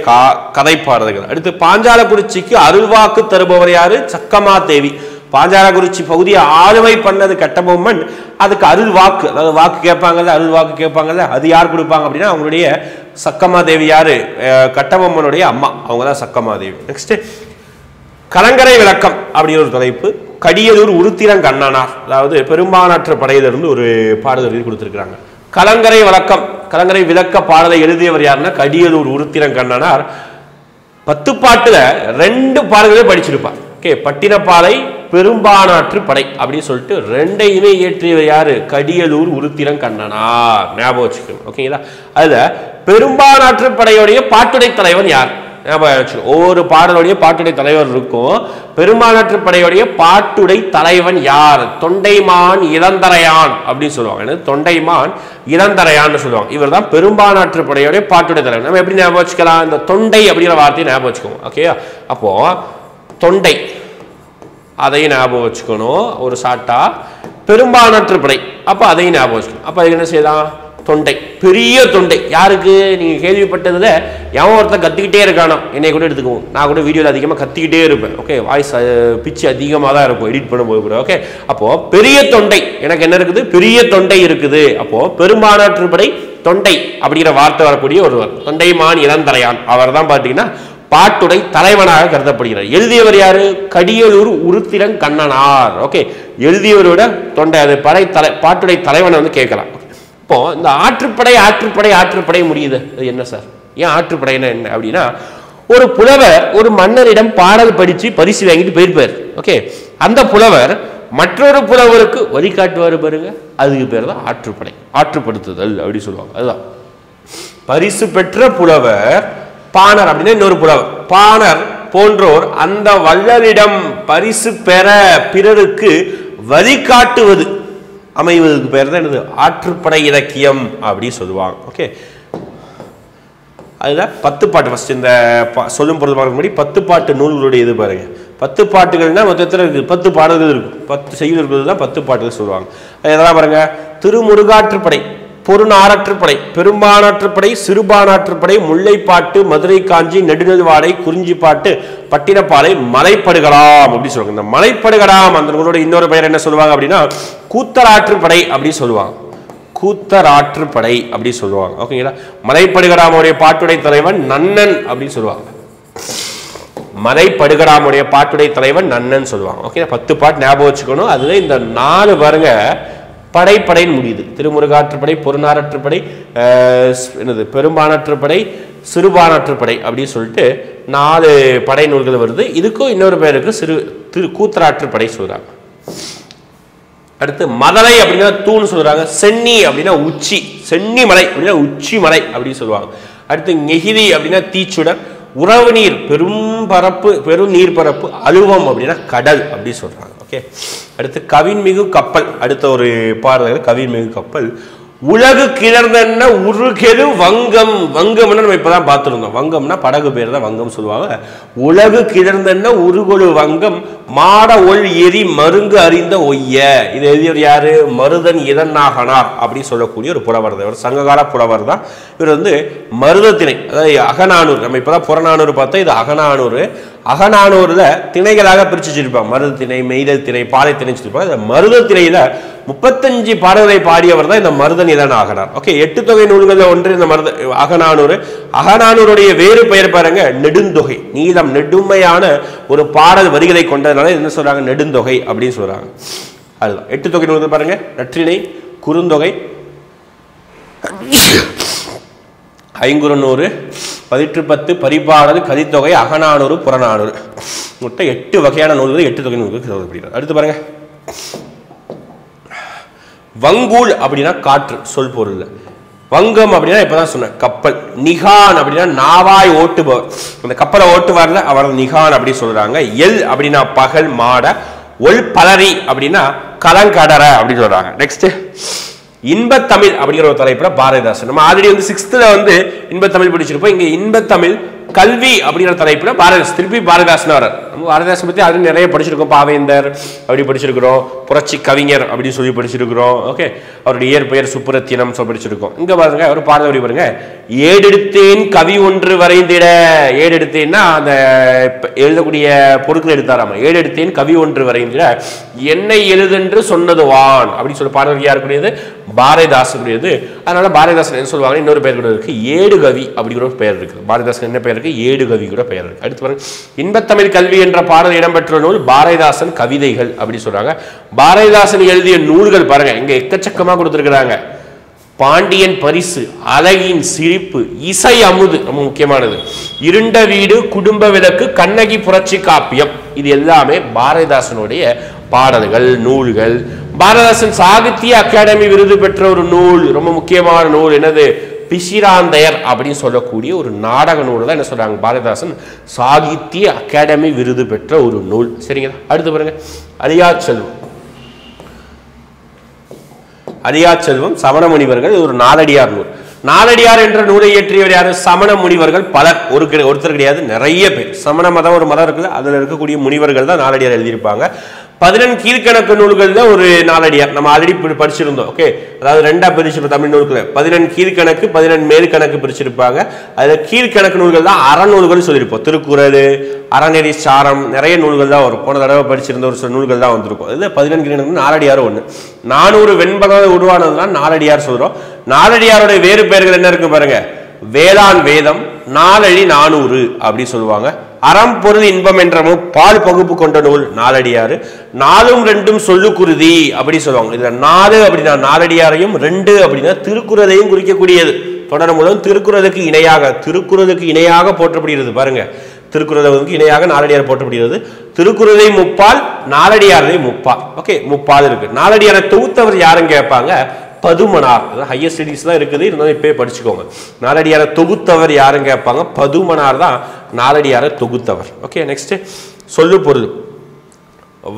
கதை பாடல்கள். அடுத்து பாஞ்சாலக்குறிச்சிக்கு அருள்வாக்கு தருபவர் யாரு? சக்கமா தேவி. பாஞ்சாலக்குறிச்சி பகுதியை ஆளுமை பண்ணது கட்டபொம்மன். அதுக்கு அருள் வாக்கு, அதாவது வாக்கு கேட்பாங்கல்ல, அருள் வாக்கு கேட்பாங்கல்ல, அது யார் கொடுப்பாங்க அப்படின்னா அவங்களுடைய சக்கமா தேவி. யாரு? கட்டபொம்மனுடைய அம்மா, அவங்க தான் சக்கமா தேவி. நெக்ஸ்ட் கலங்கரை விளக்கம் அப்படிங்கிற ஒரு தலைப்பு. கடியலூர் உருத்திரன் கண்ணனார், அதாவது பெரும்பானாற்று படையிலிருந்து ஒரு பாடல் எழுதி கொடுத்திருக்கிறாங்க. கலங்கரை விளக்கம், கலங்கரை விளக்க பாடலை எழுதியவர் யாருன்னா கடியலூர் உருத்திரன் கண்ணனார். 10 பாட்டுல 2 பாடல்களே படிச்சிருப்பார். ஓகே, பட்டினப்பாலை, பெரும்பானாற்று படை அப்படின்னு சொல்லிட்டு 2ஐயுமே இயற்றியவர் யாரு? கடியலூர் உருத்திரன் கண்ணனார். ஞாபகம் வச்சுக்கணும். ஓகேங்களா? அதுல பெரும்பானாற்று படையுடைய பாட்டுடை தலைவன் யார்? ஞாபகம் வச்சுக்கணும். ஒவ்வொரு பாடலுடைய பாட்டுடை தலைவர் இருக்கும். பெரும்பானாற்று படையுடைய பாட்டுடை தலைவன் யார்? தொண்டைமான் இளந்தரையான் அப்படின்னு சொல்லுவாங்க. தொண்டைமான் இளந்தரையான்னு சொல்லுவாங்க. இவர் தான் பெரும்பானாற்று படையுடைய பாட்டுடை தலைவன். நம்ம எப்படி ஞாபகம் வச்சுக்கலாம்? இந்த தொண்டை அப்படிங்கிற வார்த்தையை ஞாபகம் வச்சுக்கோங்க. ஓகே, அப்போ தொண்டை அதையும் ஞாபகம் வச்சுக்கணும். ஒரு சாட்டா பெரும்பானாற்று படை, அப்ப அதையும் ஞாபகம் வச்சுக்கணும். அப்ப என்ன செய்யலாம்? தொண்டை, பெரிய தொண்டை. யாருக்கு? நீங்க கேள்விப்பட்டதுல எவன் ஒருத்தன் கத்திக்கிட்டே இருக்கானோ, என்னை கூட எடுத்துக்குவோம், நான் கூட வீடியோவில் அதிகமாக கத்திக்கிட்டே இருப்பேன். ஓகே, வாய்ஸ் பிச்சு அதிகமாக தான் இருக்கும் எடிட் பண்ணும்போது கூட. ஓகே, அப்போ பெரிய தொண்டை, எனக்கு என்ன இருக்குது? பெரிய தொண்டை இருக்குது. அப்போ பெரும்பானாற்று படை தொண்டை அப்படிங்கிற வார்த்தை வரக்கூடிய ஒருவர் தொண்டைமான் இளந்தரையான். அவர் தான் பார்த்தீங்கன்னா பாட்டுடை தலைவனாக கருதப்படுகிறார். எழுதியவர் யாரு? கடியலூர் உருத்திரன் கண்ணனார். ஓகே, எழுதியவரோட தொண்டை, அது பாட்டுடை தலைவனை கேட்கலாம். இப்போ இந்த ஆற்றுப்படை முடியுது. அது என்ன சார்? ஏன் ஆற்றுப்படைன்னா என்ன அப்படின்னா, ஒரு புலவர் ஒரு மன்னரிடம் பாடல் படிச்சு பரிசு வாங்கிட்டு போயிருப்பார். ஓகே, அந்த புலவர் மற்றொரு புலவருக்கு வழிகாட்டுவாரு பாருங்க, அதுக்கு பேர் தான் ஆற்றுப்படை, ஆற்றுப்படுத்துதல் அப்படி சொல்லுவாங்க. அதுதான் பரிசு பெற்ற புலவர் பாணர் அப்படின்னா இன்னொரு புலவர். பாணர் போன்றோர் அந்த வள்ளலிடம் பரிசு பெற பிறருக்கு வழிகாட்டுவது அமைவதற்கு பேர் தான் என்னது ஆற்றுப்படை இலக்கியம் அப்படி சொல்லுவாங்க. ஓகே, அதுதான் 10 பாட்டு. ஃபர்ஸ்ட் இந்த சொல்லும் பொருள் பார்க்க முன்னாடி 10 பாட்டு நூல்களுடைய இது பாருங்க. 10 பாட்டுகள்னா மொத்தத்தில் இருக்குது 10 பாடல்கள் இருக்கும். 10 செய்யுள் இருக்கிறது தான் 10 பாட்டுகள் சொல்லுவாங்க. அதெல்லாம் பாருங்க, திருமுருகாற்றுப்படை, பொருநாறாற்றுப்படை, பெரும்பானாற்றுப்படை, சிறுபானாற்றுப்படை, முல்லைப்பாட்டு, மதுரை காஞ்சி, நெடுநெல்வாடை, குறிஞ்சிப்பாட்டு, பட்டினப்பாலை, மலைப்படுகலாம் அப்படி சொல்லுவாங்க. இந்த மலைப்படுகலாம் அந்த நூலோட இன்னொரு பெயர் என்ன சொல்லுவாங்க அப்படின்னா கூத்தராற்றுப்படை அப்படி சொல்லுவாங்க. கூத்தராற்றுப்படை அப்படி சொல்லுவாங்க. ஓகேங்களா. மலைப்படுகடாமுடைய பாட்டுடை தலைவன் நன்னன் அப்படின்னு சொல்லுவாங்க. மலைப்படுகடாமுடைய பாட்டுடை தலைவன் நன்னன் சொல்லுவாங்க. ஓகே, 10 பாட்டு ஞாபகம் வச்சுக்கணும். அதுல இந்த 4 பாருங்க படைப்படைன்னு முடியுது. திருமுருகாற்றுப்படை, பொருநாறாற்றுப்படை, என்னது பெரும்பானாற்றுப்படை, சிறுபானாற்றுப்படை அப்படின்னு சொல்லிட்டு 4 படை நூல்கள் வருது. இதுக்கும் இன்னொரு பேருக்கு கூத்தராற்றுப்படை சொல்றாங்க. அடுத்து மதலை அப்படின்னா தூண் சொல்றாங்க. சென்னி அப்படின்னா உச்சி, சென்னி மலை அப்படின்னா உச்சி மலை அப்படின்னு சொல்லுவாங்க. அடுத்து நெகிரி அப்படின்னா தீச்சுடர், உறவு நீர் பெரும் நீர்பரப்பு, அலுவம் அப்படின்னா கடல் அப்படி சொல்றாங்க. ஓகே, அடுத்து கவின்மிகு கப்பல். அடுத்த ஒரு பாடல்கள் கவின்மிகு கப்பல். உலகு கிளர்ந்தென்ன உருகெழு வங்கம். வங்கம்னா நம்ம இப்பதான் பார்த்துருந்தோம். வங்கம்னா படகு பேர் தான் வங்கம் சொல்லுவாங்க. உலகு கிளர்ந்தென்ன உருகொழு வங்கம் மாட ஒள் எரி மருங்கு அறிந்த ஒய்ய. இது எழுதியவர் யாரு? மருதன் இதன்னாகனார் அப்படின்னு சொல்லக்கூடிய ஒரு புலவர் தான். இவர் சங்ககால புலவர் தான். இவர் வந்து மருதத்திணை, அதாவது அகநானூறு, நம்ம இப்பதான் புறநானூறு பார்த்தா இது அகநானூறு. அகநானூறுல திணைகளாக பிரிச்சு வச்சிருப்பாங்க. மருத திணை, மெய்தல் திணை, பாலை திணை வச்சிருப்பாங்க. இந்த மருத திணையில 35 பாடல்களை பாடியவர் தான் இந்த மருதன் இதன்னாகனார். ஓகே, 8 தொகை நூல்களில் ஒன்று இந்த அகநானூறு. அகநானூருடைய வேறு பெயர் பாருங்க நெடுந்தொகை. நீளம் நெடுமையான ஒரு பாடல் வரிகளை கொண்டதுனால என்ன சொல்றாங்க? நெடுந்தொகை அப்படின்னு சொல்றாங்க. அதுதான் 8 தொகை நூல்கள் பாருங்க. நற்றிணை, குறுந்தொகை, ஐங்குறுநூறு, 18 பரிபாடல், கலித்தொகை, அகநானூறு, புறநானூறு. மொத்தம் 8 வகையான நூல்கள் 8 தொகை நூல்கள். அடுத்து பாருங்க, வங்கூல் அப்படின்னா காற்று சொல் பொருள். வங்கம் அப்படின்னா இப்பதான் சொன்ன கப்பல். நிகான் அப்படின்னா நாவாய் ஓட்டுபவர், அந்த கப்பலை ஓட்டுவார்ல அவர் நிகான் அப்படி சொல்றாங்க. எல் அப்படின்னா பகல் மாட. ஒல் பலரி அப்படின்னா கலங்கடர அப்படின்னு சொல்றாங்க. நெக்ஸ்ட் இன்பத்தமிழ் அப்படிங்கிற ஒரு தலைப்புல பாரதிதாசன். நம்ம ஆல்ரெடி வந்து 6th வந்து இன்பத்தமிழ் படிச்சிருப்போம். இங்க இன்பத்தமிழ் கல்வி அப்படிங்கிற தலைப்புல பாரதிதாசன் திருப்பி பாரதிதாசன் வரார். நம்ம பாரதிதாசன் பத்தி அது நிறைய படிச்சிருக்கோம். பாவேந்தர் அப்படி படிச்சிருக்கிறோம், புரட்சி கவிஞர் அப்படின்னு சொல்லி படிச்சிருக்கிறோம். ஓகே, அவருடைய இயற்பெயர் சுப்புரத்தினம் படிச்சிருக்கோம். இங்க பாருங்க ஒரு பாடல் பாருங்க. ஏடெடுத்தேன் கவி ஒன்று வரைந்திட. ஏடெடுத்தேன்னா அந்த எழுதக்கூடிய பொருட்கள் எடுத்தாராமா. ஏடெடுத்தேன் கவி ஒன்று வரைந்திட என்னை எழுதென்று சொன்னதுவான் அப்படின்னு சொல்லி பாடல் யாருக்குரியது? பாரதிதாசனுடையது. அதனால பாரதிதாசன் என்ன சொல்லுவாங்க? இன்னொரு பெயர் கூட இருக்கு, ஏடு கவி அப்படிங்கிற ஒரு பெயர் இருக்கு. பாரதிதாசன் என்ன பெயர் இருக்கு? ஏடு கவி கூட பெயர் இருக்கு. அடுத்து பாருங்க, இன்பத்தமிழ் கல்வி என்ற பாடல் இடம்பெற்ற நூல் பாரதிதாசன் கவிதைகள் அப்படி சொல்றாங்க. பாரதிதாசன் எழுதிய நூல்கள் பாருங்க இங்க எக்கச்சக்கமா கொடுத்திருக்கிறாங்க. பாண்டியன் பரிசு, அழகின் சிரிப்பு, இசை அமுது ரொம்ப முக்கியமானது, இருண்ட வீடு, குடும்ப விளக்கு, கண்ணகி புரட்சி காப்பியம். இது எல்லாமே பாரதிதாசனுடைய பாடல்கள் நூல்கள். பாரதிதாசன் சாகித்ய அகாடமி விருது பெற்ற ஒரு நூல், ரொம்ப முக்கியமான நூல் என்னது? பிசிராந்தையர் அப்படின்னு சொல்லக்கூடிய ஒரு நாடக நூல் தான் என்ன சொல்றாங்க? பாரதிதாசன் சாகித்ய அகாடமி விருது பெற்ற ஒரு நூல். சரிங்களா? அடுத்து பாருங்க, அழியாச்செல்வம். அழியாச்செல்வம் சமண முனிவர்கள் ஒரு நாலடியார் நூல். நாலடியார் என்ற நூலை இயற்றியவர் யாரு? சமண முனிவர்கள் பலர், ஒருத்தர் கிடையாது, நிறைய பேர். சமண மதம் ஒரு மதம் இருக்குது, அதுல இருக்கக்கூடிய முனிவர்கள் தான் நாலடியார் எழுதியிருப்பாங்க. 14 கீழ்கணக்கு நூல்கள் தான் ஒரு நாலடியார். நம்ம ஆல்ரெடி படிச்சிருந்தோம். ஓகே, அதாவது 2ஆ பிரிச்சிருப்போம் தமிழ் நூல்களை. 14 கீழ்கணக்கு, 14 மேல்கணக்கு பிரிச்சிருப்பாங்க. அதுல கீழ்கணக்கு நூல்கள் தான் அறநூல்கள் சொல்லியிருப்போம். திருக்குறள், அறநெறி சாரம், நிறைய நூல்கள் தான் வரும். போன தடவை படிச்சிருந்த ஒரு சில நூல்கள் தான் வந்திருக்கும். இதுல 14 கீழ்கணக்கு நாலடியார் ஒண்ணு. 400 வெண்பகம் உருவானதுதான் நாலடியார் சொல்றோம். நாலடியாருடைய வேறு பெயர்கள் என்ன இருக்கு பாருங்க. வேளாண் வேதம், நாலழி 400 அப்படி சொல்லுவாங்க. அறம் பொருள் இன்பம் என்ற பால் பகுப்பு கொண்ட நூல் நாலடியாறு. 4ம் 2ம் சொல்லுக்குருதி அப்படி சொல்லுவாங்க. இதுல 4 அப்படின்னா நாலடியாரையும், 2 அப்படின்னா திருக்குறளையும் குறிக்கக்கூடியது. தொடர் மூலம் திருக்குறளுக்கு இணையாக போற்றப்படுகிறது. பாருங்க, திருக்குறளுக்கு இணையாக நாலடியார் போற்றப்படுகிறது. திருக்குறளை முப்பால், நாலடியாரை முப்பால். ஓகே, முப்பால் இருக்கு. நாலடியாரை தொகுத்தவர் யாருன்னு கேட்பாங்க? பதுமனார். ஹையர் ஸ்டடீஸ் தான் இருக்குது, இருந்தாலும் இப்பயே படிச்சுக்கோங்க. நாலடியாரை தொகுத்தவர் யாருன்னு கேட்பாங்க. பதுமனார் தான் நாலடியாரை தொகுத்தவர். ஓகே, நெக்ஸ்ட் சொல்லு பொருள்.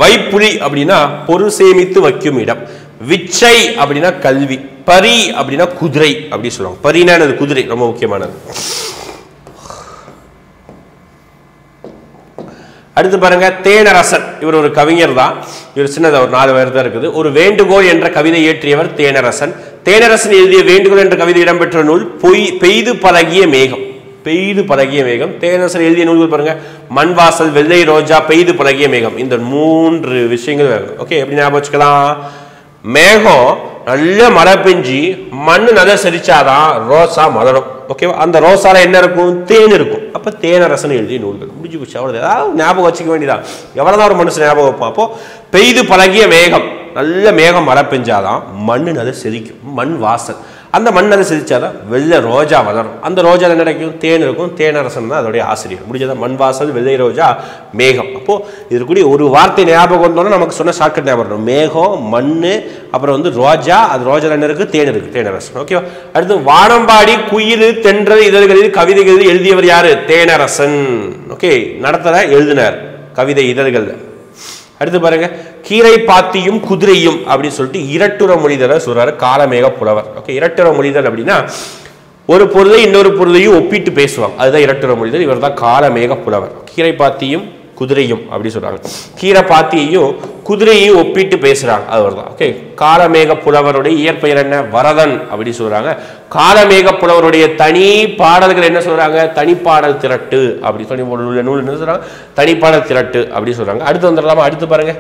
வைப்புலி அப்படின்னா பொருள் சேமித்து வைக்கும் இடம். விச்சை அப்படின்னா கல்வி. பரி அப்படின்னா குதிரை அப்படி சொல்லுவாங்க. பரினா குதிரை, ரொம்ப முக்கியமானது. அடுத்து பாருங்க, தேனரசன். இவர் ஒரு கவிஞர் தான். இவர் சின்னதா ஒரு 4 பேர் தான் இருக்குது. ஒரு வேண்டுகோள் என்ற கவிதை இயற்றியவர் தேனரசன். தேனரசன் எழுதிய வேண்டுகோள் என்ற கவிதை இடம்பெற்ற நூல் பெய்து பழகிய மேகம். பெய்து பழகிய மேகம். தேனரசன் எழுதிய நூல்கள் பாருங்க, மண்வாசல், வெள்ளை ரோஜா, பெய்து பழகிய மேகம். இந்த 3 விஷயங்கள் வேணும். ஓகே, எப்படி ஞாபகம் வச்சுக்கலாம்? மேகம் நல்ல மழை பெஞ்சு மண் நல்லா சரிச்சாதான் ரோசா மலரும். ஓகேவா? அந்த ரோசால என்ன இருக்கும்? தேன் இருக்கும். அப்ப தேனரசன் எழுதிய நூல்கள் முடிஞ்சு போச்சு. அவ்வளவு ஏதாவது ஞாபகம் வச்சுக்க வேண்டியதான். எவ்வளவுதான் ஒரு மனுஷன் ஞாபகம் வைப்பான். அப்போ பெய்து பழகிய மேகம், நல்ல மேகம் மழை பெஞ்சாதான் மண் நல்லா செதிக்கும். மண் வாசல், அந்த மண் நல்லா செதிச்சாதான் வெள்ளை ரோஜா வளரும். அந்த ரோஜால என்ன கிடைக்கும்? தேன் இருக்கும். தேனரசன் தான் அதோடைய ஆசிரியர். முடிஞ்சதான் மண் வாசல், வெள்ளை ரோஜா, மேகம். அப்போ இதற்குரிய ஒரு வார்த்தை ஞாபகம் வந்தோன்னா நமக்கு சொன்ன ஷார்ட்கட் ஞாபகம் வரும். மேகம், மண், அப்புறம் ரோஜா. அது ரோஜால என்ன இருக்கு? தேன் இருக்கு. தேனரசன். ஓகேவா? அடுத்து வானம்பாடி, குயில், தென்றல் இதழ்களில் கவிதைகள் எழுதியவர் யாரு? தேனரசன். ஓகே, நடத்தல எழுதினார் கவிதை இதழ்கள். அடுத்து பாருங்க, கீரை பாத்தியும் குதிரையும் அப்படின்னு சொல்லிட்டு இரட்டுற மொழிதலை சொல்றாரு காலமேக புலவர். ஓகே, இரட்டுற மொழிதல் அப்படின்னா ஒரு பொருளை இன்னொரு பொருளையும் ஒப்பிட்டு பேசுவாங்க. அதுதான் இரட்டுற மொழிதல். இவர் தான் காலமேக புலவர். கீரை பாத்தியும் குதிரையும் அப்படி சொல்றாங்க. கீரை பாத்தியையும் குதிரையையும் ஒப்பிட்டு பேசுறாங்க. அவர் தான். ஓகே, காலமேக புலவருடைய இயற்பெயர் என்ன? வரதன் அப்படி சொல்றாங்க. காலமேக புலவருடைய தனி பாடல்கள் என்ன சொல்றாங்க? தனிப்பாடல் திரட்டு அப்படி சொல்லி நூல் என்ன சொல்றாங்க? தனிப்பாடல் திரட்டு அப்படி சொல்றாங்க. அடுத்து வந்துடலாமா? அடுத்து பாருங்க,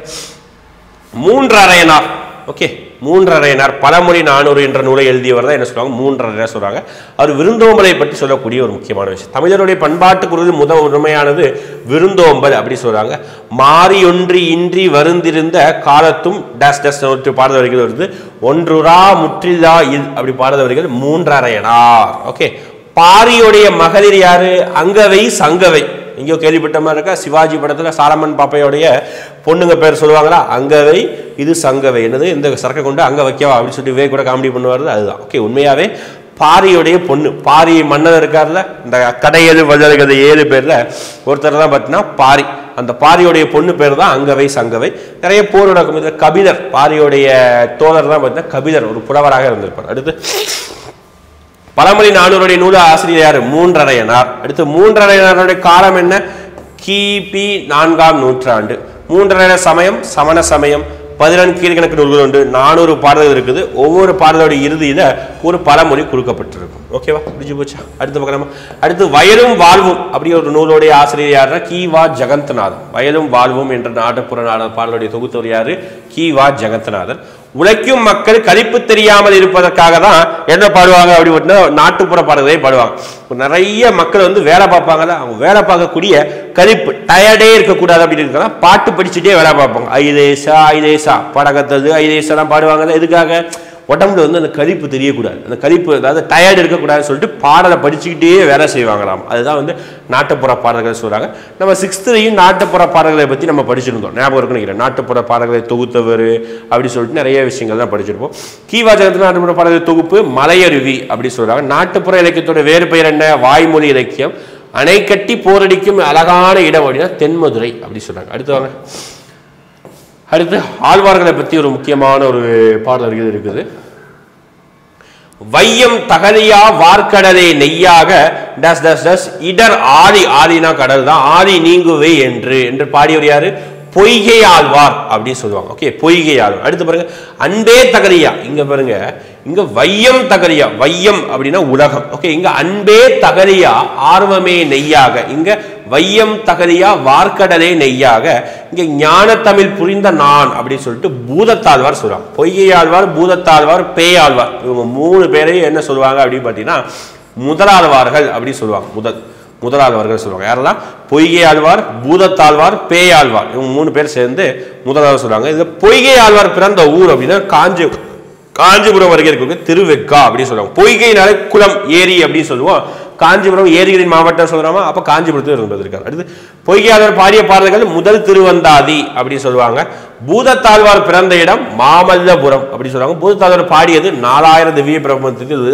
மூன்றரையனார். ஓகே, மூன்றரையனார் பழமொழி 400 என்ற நூலை எழுதியவர் தான் என்ன சொல்றாங்க? மூன்றரையனார் சொல்றாங்க. அவர் விருந்தோம்பலை பற்றி சொல்லக்கூடிய ஒரு முக்கியமான விஷயம். தமிழருடைய பண்பாட்டு குரலில் உண்மையானது விருந்தோம்பல் அப்படி சொல்றாங்க. மாறியொன்றி இன்றி வருந்திருந்த காலத்தும் டேஸ் டேஸ் பாடல் வரிகள் வருது. ஒன்றுரா முற்றில்லா இல் அப்படி பாடல் வரிகள் மூன்றரையனார். ஓகே, பாரியுடைய மகளிர் யாரு? அங்கவை, சங்கவை. எங்கேயோ கேள்விப்பட்ட மாதிரி இருக்கா? சிவாஜி படத்துல சாலமன் பாப்பையோடைய பொண்ணுங்க பேர் சொல்லுவாங்களா? அங்கவை, இது சங்கவை. என்னது? இந்த சரக்கை கொண்டு அங்க வைக்கவா அப்படின்னு சொல்லிட்டு வே கூட காமெடி பண்ணுவாரு. அதுதான். ஓகே, உண்மையாவே பாரியுடைய பொண்ணு. பாரி மன்னர் இருக்காருல்ல, இந்த கடையது வள்ளல்கள் 7 பேர்ல ஒருத்தர் தான் பார்த்தீங்கன்னா பாரி. அந்த பாரியுடைய பொண்ணு பேர் தான் அங்கவை, சங்கவை. நிறைய போர் நடக்கும். இதுல கபிலர், பாரியுடைய தோழர் தான் பார்த்தீங்கன்னா கபிலர், ஒரு புலவராக இருந்திருப்பார். அடுத்து பழமொழி 400 நூல் ஆசிரியர் யாரு? மூன்றரையனார். அடுத்து மூன்றரையனாருடைய காலம் என்ன? கிபி 4ஆம் நூற்றாண்டு. மூன்றரையர் சமயம் சமண சமயம். 14 கீழ்கணக்கு நூல்கள் உண்டு. 400 பாடல்கள் இருக்குது. ஒவ்வொரு பாடலோட இறுதியில ஒரு பழமொழி கொடுக்கப்பட்டிருக்கும். ஓகேவா? முடிஞ்சு போச்சா? அடுத்த பக்கம். அடுத்து வயலும் வாழ்வும் அப்படி ஒரு நூலோடைய ஆசிரியர் யாருன்னா கி.வா. ஜெகந்நாதன். வயலும் வாழ்வும் என்ற நாட்டுப்புற பாடலுடைய தொகுத்தவர் யாரு? கி.வா. ஜெகந்நாதன். உழைக்கும் மக்கள் கழிப்பு தெரியாமல் இருப்பதற்காக தான் என்ன பாடுவாங்க அப்படி நாட்டுப்புற பாடல்களே பாடுவாங்க. நிறைய மக்கள் வேலை பார்ப்பாங்கல்ல, அவங்க வேலை பார்க்கக்கூடிய கழிப்பு டயர்டே இருக்கக்கூடாது அப்படின்னு இருக்காங்க. பாட்டு படிச்சுட்டே வேலை பார்ப்பாங்க. ஐதேசா ஐதேசா படகத்தது ஐதேசா பாடுவாங்கல்ல. எதுக்காக? உடம்புல அந்த கழிப்பு தெரியக்கூடாது, அந்த கழிப்பு அதாவது டயர்டு இருக்கக்கூடாதுன்னு சொல்லிட்டு பாடலை படிச்சுக்கிட்டே வேலை செய்வாங்களாம். அதுதான் நாட்டுப்புற பாடல்கள் சொல்றாங்க. நம்ம 6th நாட்டுப்புற பாடல்களை பற்றி நம்ம படிச்சிருந்தோம். ஞாபகம் இருக்குன்னு நினைக்கிறேன். நாட்டுப்புற பாடல்களை தொகுத்தவர் அப்படி சொல்லிட்டு நிறைய விஷயங்கள் தான் படிச்சிருப்போம். கி.வா. ஜெகந்நாதன் நாட்டுப்புற பாடல்கள் தொகுப்பு மலையருவி அப்படி சொல்றாங்க. நாட்டுப்புற இலக்கியத்தோட வேறு பெயர் என்ன? வாய்மொழி இலக்கியம். அணை கட்டி போரடிக்கும் அழகான இடம் அப்படின்னா தென்மதுரை அப்படி சொல்றாங்க. அடுத்து வாங்க. அடுத்து ஆழ்வார்களை பற்றி ஒரு முக்கியமான ஒரு பாடல்கள் இருக்குது. வையம் தகலியா வார்க்கடலை நெய்யாக டஸ் டஸ் டஸ் இடர் ஆதி. ஆதினா கடல் தான். ஆதி நீங்குவே என்று பாடியவர் யாரு? பொய்கை ஆழ்வார் அப்படின்னு சொல்லுவாங்க. ஓகே, பொய்கை ஆழ்வார். அடுத்து பாருங்க, அன்பே தகலியா. இங்க பாருங்க, இங்க வையம் தகலியா. வையம் அப்படின்னா உலகம். ஓகே, இங்க அன்பே தகலியா ஆர்வமே நெய்யாக. இங்க வையம் தகலியா வார்க்கடலே நெய்யாக. இங்க ஞான தமிழ் புரிந்த நான் அப்படின்னு சொல்லிட்டு பூதத்தாழ்வார் சொல்றாங்க. பொய்கை ஆழ்வார், பூதத்தாழ்வார், பேயாழ்வார். இவங்க 3 பேரையும் என்ன சொல்லுவாங்க அப்படின்னு பார்த்தீங்கன்னா முதலாழ்வார்கள் அப்படின்னு சொல்லுவாங்க. முதலாழ்வார்கள் சொல்லுவாங்க. யாரெல்லாம்? பொய்கை ஆழ்வார், பூதத்தாழ்வார், பேயாழ்வார். இவங்க 3 பேர் சேர்ந்து முதலாழ்வார் சொல்றாங்க. இது பொய்கை ஆழ்வார் பிறந்த ஊர் அப்படின்னா காஞ்சிபுரம் அருகே இருக்க திருவெக்கா அப்படின்னு சொல்லுவாங்க. பொய்கைனாலே குளம் ஏரி அப்படின்னு சொல்லுவோம். காஞ்சிபுரம் ஏரிகளின் மாவட்டம் சொல்றாமா, அப்ப காஞ்சிபுரத்தில் இருந்திருக்காரு. அடுத்து பொய்கையாளர் பாடிய பாடல்கள் முதல் திருவந்தாதி அப்படின்னு சொல்லுவாங்க. பூதத்தாழ்வார் பிறந்த இடம் மாமல்லபுரம் அப்படி சொல்லுவாங்க. பூதத்தாழ்வார் பாடியது 4000 திவ்ய பிரபந்தத்தில்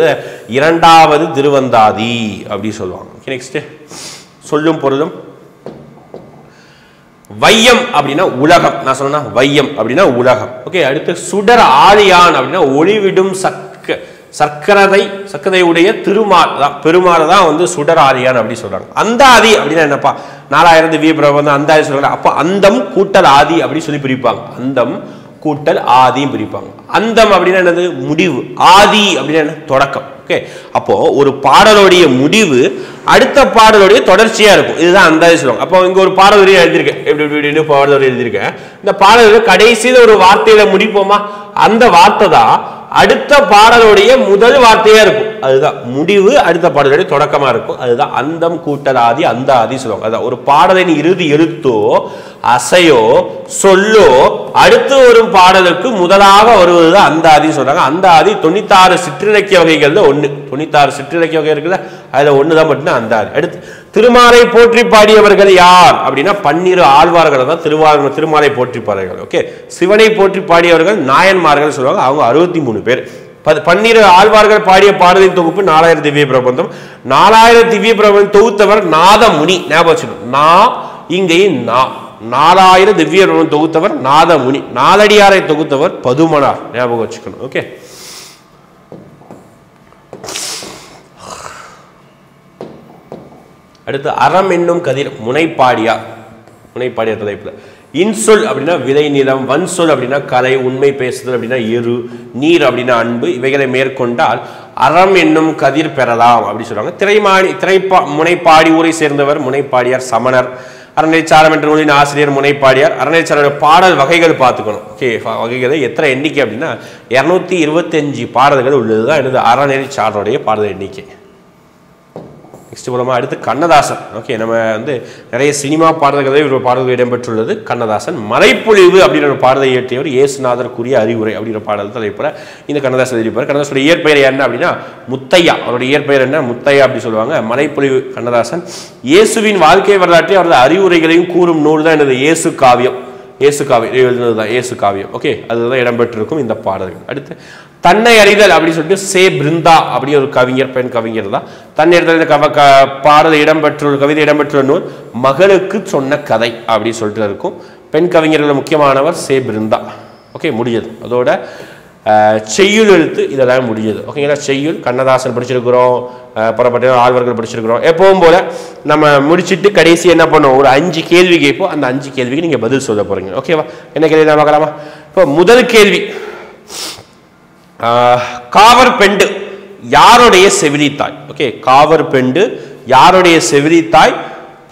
இரண்டாவது திருவந்தாதி அப்படி சொல்லுவாங்க. நெக்ஸ்ட் சொல்லும் பொருளும். வையம் அப்படின்னா உலகம். நான் சொன்னா வையம் அப்படின்னா உலகம். ஓகே. அடுத்து சுடர் ஆழியான் அப்படின்னா ஒளிவிடும் சர்க்கரை உடைய திருமால் பெருமாள் தான் வந்து சுடர் ஆழியான் அப்படி சொல்றாங்க. அந்த ஆதி அப்படின்னா என்னப்பா, 4000 திவ்ய பிரபந்தம் அந்த ஆதி சொல்றாங்க. அப்ப அந்தம் கூட்டல் ஆதி அப்படி சொல்லி பிரிப்பாங்க. அந்தம் கூட்டல் ஆதியும் பிரிப்பாங்க. அந்தம் அப்படின்னா என்னது, முடிவு. ஆதி அப்படின்னா என்ன, தொடக்கம். ஓகே. அப்போ ஒரு பாடலுடைய முடிவு அடுத்த பாடலுடைய தொடர்ச்சியா இருக்கும். இதுதான் அந்த சொல்லுவாங்க. அப்போ இங்க ஒரு பாடல் வரி எழுதியிருக்கேன், எப்படி பாடல் வரி எழுதியிருக்கேன். இந்த பாடல் கடைசியில ஒரு வார்த்தையில முடிப்போமா, அந்த வார்த்தை தான் அடுத்த பாடலுடைய முதல் வார்த்தையா இருக்கும். அதுதான் முடிவு, அடுத்த பாடலுடைய தொடக்கமா இருக்கும். அதுதான் அந்தம் கூட்டல் ஆதி, அந்த ஆதி சொல்லுவாங்க. அதான் ஒரு பாடலின் இறுதி எழுத்தோ அசையோ சொல்லோ அடுத்து வரும் பாடலுக்கு முதலாக வருவதுதான் அந்த ஆதி சொல்றாங்க. அந்த ஆதி 96 சிற்றிலக்கிய வகைகள்ல ஒண்ணு. 96 சிற்றிலக்கிய வகை இருக்குல்ல, அதுல ஒண்ணுதான் மட்டும் அந்த ஆதி. அடுத்து திருமாலை போற்றி பாடியவர்கள் யார் அப்படின்னா 12 ஆழ்வார்கள் தான் திருமாலை போற்றி பாடியவர்கள். ஓகே. சிவனை போற்றி பாடியவர்கள் நாயன்மார்கள் சொல்லுவாங்க. அவங்க 63 பேர். 12 ஆழ்வார்கள் பாடிய பாடலின் தொகுப்பு 4000 திவ்ய பிரபந்தம். 4000 திவ்ய பிரபந்தம் தொகுத்தவர் நாதமுனி. ஞாபகம் வச்சுக்கணும். இங்கேயும் 4000 திவ்ய பிரபந்தம் தொகுத்தவர் நாதமுனி. நாலடியாரை தொகுத்தவர் பதுமனார். ஞாபகம் வச்சுக்கணும். ஓகே. அடுத்து அறம் என்னும் கதிர் முனைப்பாடியார் தலைப்புல. இன்சொல் அப்படின்னா விதை நிலம், வன்சொல் அப்படின்னா கலை, உண்மை பேசுதல் அப்படின்னா எரு, நீர் அப்படின்னா அன்பு. இவைகளை மேற்கொண்டால் அறம் என்னும் கதிர் பெறலாம் அப்படி சொல்றாங்க. முனைப்பாடி ஊரை சேர்ந்தவர் முனைப்பாடியார். சமணர். அறநெறிச்சாரம் என்ற நூலின் ஆசிரியர் முனைப்பாடியார். அறநெறிச்சாரோட பாடல் வகைகள் பார்த்துக்கணும். ஓகே. வகைகளை எத்தனை எண்ணிக்கை அப்படின்னா 225 பாடல்கள் உள்ளதுதான் எனது அறநெறிச்சாரோடைய பாடல் எண்ணிக்கை. நெக்ஸ்ட் போலமா. அடுத்து கண்ணதாசன். ஓகே. நம்ம வந்து நிறைய சினிமா பாடல்களே ஒரு பாடல்கள் இடம்பெற்றுள்ளது. கண்ணதாசன் மலைப்பொழிவு அப்படின்ற ஒரு பாடலை இயற்றியவர். இயேசுநாதர் கூறிய அறிவுரை அப்படின்ற பாடல் தலைப்புற இந்த கண்ணதாசன் எழுதியிருப்பார். கண்ணதாசனுடைய இயற்பெயர் என்ன அப்படின்னா முத்தையா. அவருடைய இயற்பெயர் என்ன, முத்தையா அப்படி சொல்லுவாங்க. மலைப்பொழிவு கண்ணதாசன். இயேசுவின் வாழ்க்கை வரலாற்றை அவரது அறிவுரைகளையும் கூறும் நூல் தான் எனது இயேசு காவியம். எழுதுனதுதான் இயேசு காவியம். ஓகே. அதுதான் இடம்பெற்றிருக்கும் இந்த பாடல்கள். அடுத்து தன்னை அறிதல் அப்படின்னு சொல்லிட்டு சே பிருந்தா அப்படி ஒரு கவிஞர், பெண் கவிஞர் தான். தன்னை அறிதல் பாடல் இடம்பெற்ற கவிதை இடம்பெற்ற நூல் மகளுக்கு சொன்ன கதை அப்படி சொல்லிட்டு இருக்கும். பெண் கவிஞர்கள் முக்கியமானவர் சே பிருந்தா. ஓகே. முடிஞ்சது. அதோட செய்யுள் எழுத்து இதெல்லாம் முடிஞ்சது. ஓகேங்களா. செய்யுள் கண்ணதாசன் படிச்சிருக்கிறோம், புறப்பட்ட ஆழ்வார்கள் படிச்சிருக்கிறோம். எப்பவும் போல நம்ம முடிச்சுட்டு கடைசி என்ன பண்ணுவோம், ஒரு 5 கேள்வி கேட்போம். அந்த 5 கேள்விக்கு நீங்க பதில் சொல்ல போறீங்க. ஓகேவா. என்ன கேள்வி தான் பார்க்கலாமா. இப்போ முதல் கேள்வி, காவர் பெண்டு யாருடைய செவிலித்தாய்? ஓகே. காவர் பெண்டு யாருடைய செவிலித்தாய்?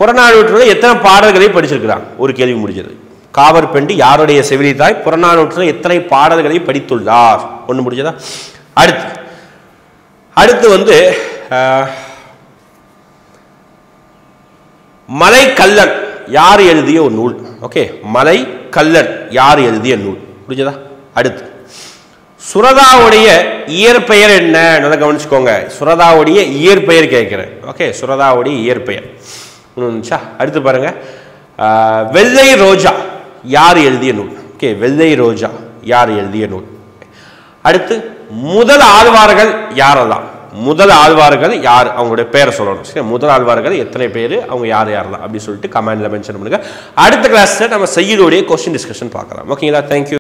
புறநானூற்றில் எத்தனை பாடல்களை படிச்சிருக்கிறாங்க? ஒரு கேள்வி முடிஞ்சது. காவர் பெண்டு யாருடைய செவிலித்தாய்? புறநானூற்றில் எத்தனை பாடல்களை படித்துள்ளார்? ஒன்று முடிஞ்சதா. அடுத்து வந்து மலை கல்லன் யார் எழுதிய ஒரு நூல்? ஓகே. மலை கல்லன் யார் எழுதிய நூல்? முடிஞ்சதா. அடுத்து சுரதாவுடைய இயற்பெயர் என்ன? நல்லா கவனிச்சுக்கோங்க. சுரதாவுடைய இயற்பெயர் கேட்கிறேன். ஓகே. சுரதாவுடைய இயற்பெயர். அடுத்து பாருங்க, வெள்ளை ரோஜா யார் எழுதிய நூல்? ஓகே. வெள்ளை ரோஜா யார் எழுதிய நூல்? அடுத்து முதல் ஆழ்வார்கள் யாரெல்லாம்? முதல் ஆழ்வார்கள் யார்? அவங்களுடைய பேரை சொல்லணும். சரி. முதல் ஆழ்வார்கள் எத்தனை பேர், அவங்க யார் யாரெல்லாம் அப்படி சொல்லிட்டு கமெண்ட்ல மென்ஷன் பண்ணுங்க. அடுத்த கிளாஸ்ல நம்ம செய்யுளுடைய கொஸ்டின் டிஸ்கஷன் பார்க்கலாம். ஓகேங்களா. தேங்க்யூ.